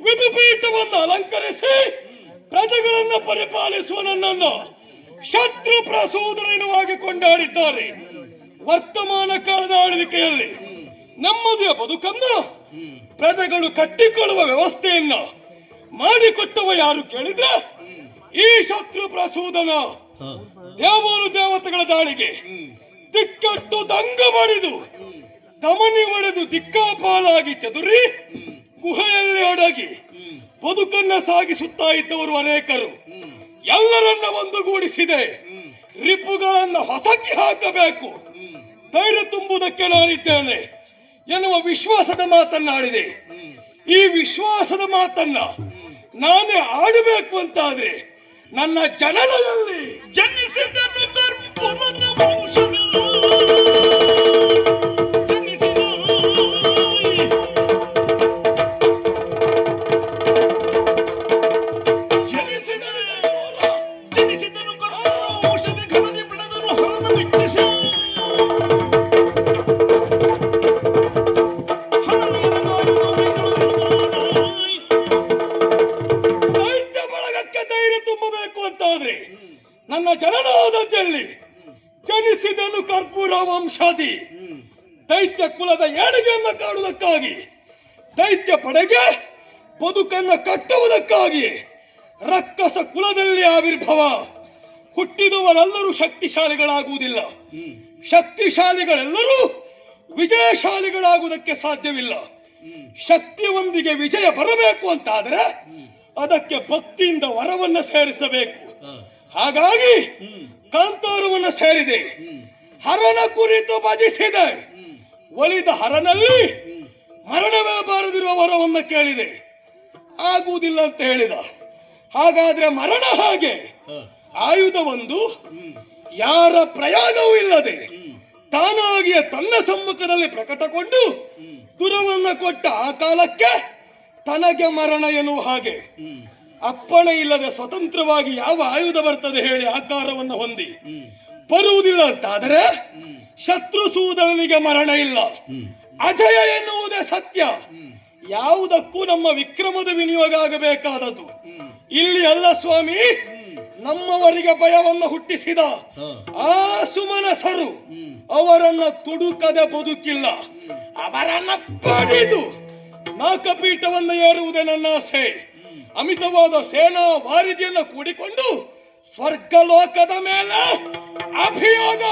ವಿಭುಪೀಠವನ್ನು ಅಲಂಕರಿಸಿ ಪ್ರಜೆಗಳನ್ನು ಪರಿಪಾಲಿಸುವ ನನ್ನನ್ನು ಶತ್ರು ಪ್ರಸೂದನೆನುವಾಗಿ ಕೊಂಡಾಡಿದ್ದಾರೆ. ವರ್ತಮಾನ ಕಾಲದ ಆಳ್ವಿಕೆಯಲ್ಲಿ ನೆಮ್ಮದಿಯ ಬದುಕನ್ನು ಪ್ರಜೆಗಳು ಕಟ್ಟಿಕೊಳ್ಳುವ ವ್ಯವಸ್ಥೆಯನ್ನು ಮಾಡಿಕೊಟ್ಟವ ಯಾರು ಕೇಳಿದ್ರೆ ಈ ಶತ್ರು ಪ್ರಸೂದನ. ದೇವಾನು ದೇವತೆಗಳ ದಾಳಿಗೆ ದಿಕ್ಕಟ್ಟು ದಂಗ ಮಾಡಿದು ದಮನಿ ಒಡೆದು ದಿಕ್ಕಾಪಾಲಾಗಿ ಚದುರಿ ಗುಹೆಯಲ್ಲಿ ಅಡಗಿ ಬದುಕನ್ನ ಸಾಗಿಸುತ್ತಾ ಇದ್ದವರು ಅನೇಕರು. ಎಲ್ಲರನ್ನ ಒಂದುಗೂಡಿಸಿದೆ. ರಿಪುಗಳನ್ನ ಹೊಸಕಿ ಹಾಕಬೇಕು, ಧೈರ್ಯ ತುಂಬುವುದಕ್ಕೆ ನಾನಿದ್ದೇನೆ ಎನ್ನುವ ವಿಶ್ವಾಸದ ಮಾತನ್ನಾಡಿದೆ. ಈ ವಿಶ್ವಾಸದ ಮಾತನ್ನ ನಾನೇ ಆಡಬೇಕು ಅಂತಾದ್ರೆ ನನ್ನ ಜನನದಲ್ಲಿ ಜನಿಸಿದ್ದನ್ನು ಕರ್ಪುರನ ವಂಶವೇ. ನನ್ನ ಜನನಾದದಲ್ಲಿ ಜನಿಸಿದನು ಕರ್ಪೂರ ವಂಶಾದಿ ದೈತ್ಯ ಕುಲದ ಏಳಿಗೆಯನ್ನು ಕಾಡುವುದಕ್ಕಾಗಿ, ದೈತ್ಯ ಪಡೆಗೆ ಬದುಕನ್ನು ಕಟ್ಟುವುದಕ್ಕಾಗಿ ರಕ್ಕಸ ಕುಲದಲ್ಲಿ ಆವಿರ್ಭವ. ಹುಟ್ಟಿದವರೆಲ್ಲರೂ ಶಕ್ತಿಶಾಲಿಗಳಾಗುವುದಿಲ್ಲ, ಶಕ್ತಿಶಾಲಿಗಳೆಲ್ಲರೂ ವಿಜಯಶಾಲಿಗಳಾಗುವುದಕ್ಕೆ ಸಾಧ್ಯವಿಲ್ಲ. ಶಕ್ತಿಯೊಂದಿಗೆ ವಿಜಯ ಬರಬೇಕು ಅಂತಾದರೆ ಅದಕ್ಕೆ ಭಕ್ತಿಯಿಂದ ವರವನ್ನು ಸೇರಿಸಬೇಕು. ಹಾಗಾಗಿ ಕಾಂತಾರವನ್ನು ಸೇರಿದೆ, ಹರನ ಕುರಿತು ಭಜಿಸಿದೆ. ಒಲಿದ ಹರನಲ್ಲಿ ಮರಣವೇ ಬಾರದಿರುವ ವರವನ್ನು ಕೇಳಿದೆ, ಆಗುವುದಿಲ್ಲ ಅಂತ ಹೇಳಿದ. ಹಾಗಾದ್ರೆ ಮರಣ ಹಾಗೆ ಆಯುಧ ಒಂದು ಯಾರ ಪ್ರಯಾಗವೂ ಇಲ್ಲದೆ ತಾನಾಗಿಯೇ ತನ್ನ ಸಮ್ಮುಖದಲ್ಲಿ ಪ್ರಕಟಗೊಂಡು ದುರವನ್ನು ಕೊಟ್ಟ ಆ ಕಾಲಕ್ಕೆ ತನಗೆ ಮರಣ ಎನ್ನುವ ಹಾಗೆ. ಅಪ್ಪಣೆ ಇಲ್ಲದೆ ಸ್ವತಂತ್ರವಾಗಿ ಯಾವ ಆಯುಧ ಬರ್ತದೆ ಹೇಳಿ ಆಕಾರವನ್ನು ಹೊಂದಿ ಬರುವುದಿಲ್ಲ ಅಂತಾದರೆ ಶತ್ರುಸೂದನಿಗೆ ಮರಣ ಇಲ್ಲ, ಅಜಯ ಎನ್ನುವುದೇ ಸತ್ಯ. ಯಾವುದಕ್ಕೂ ನಮ್ಮ ವಿಕ್ರಮದ ವಿನಿಯೋಗ ಆಗಬೇಕಾದದ್ದು. ಇಲ್ಲಿ ಅಲ್ಲ ಸ್ವಾಮಿ, ನಮ್ಮವರಿಗೆ ಭಯವನ್ನು ಹುಟ್ಟಿಸಿದ ಆ ಸುಮನಸರು ಅವರನ್ನ ತುಡುಕದೆ ಬದುಕಿಲ್ಲ. ಅವರನ್ನ ಪಡೆದು ನಾಕಪೀಠವನ್ನು ಏರುವುದೇ ನನ್ನ ಆಸೆ. ಅಮಿತವಾದ ಸೇನಾ ವಾರಿದಿಯನ್ನು ಕೂಡಿಕೊಂಡು ಸ್ವರ್ಗಲೋಕದ ಮೇಲೆ ಅಭಿಯೋಗ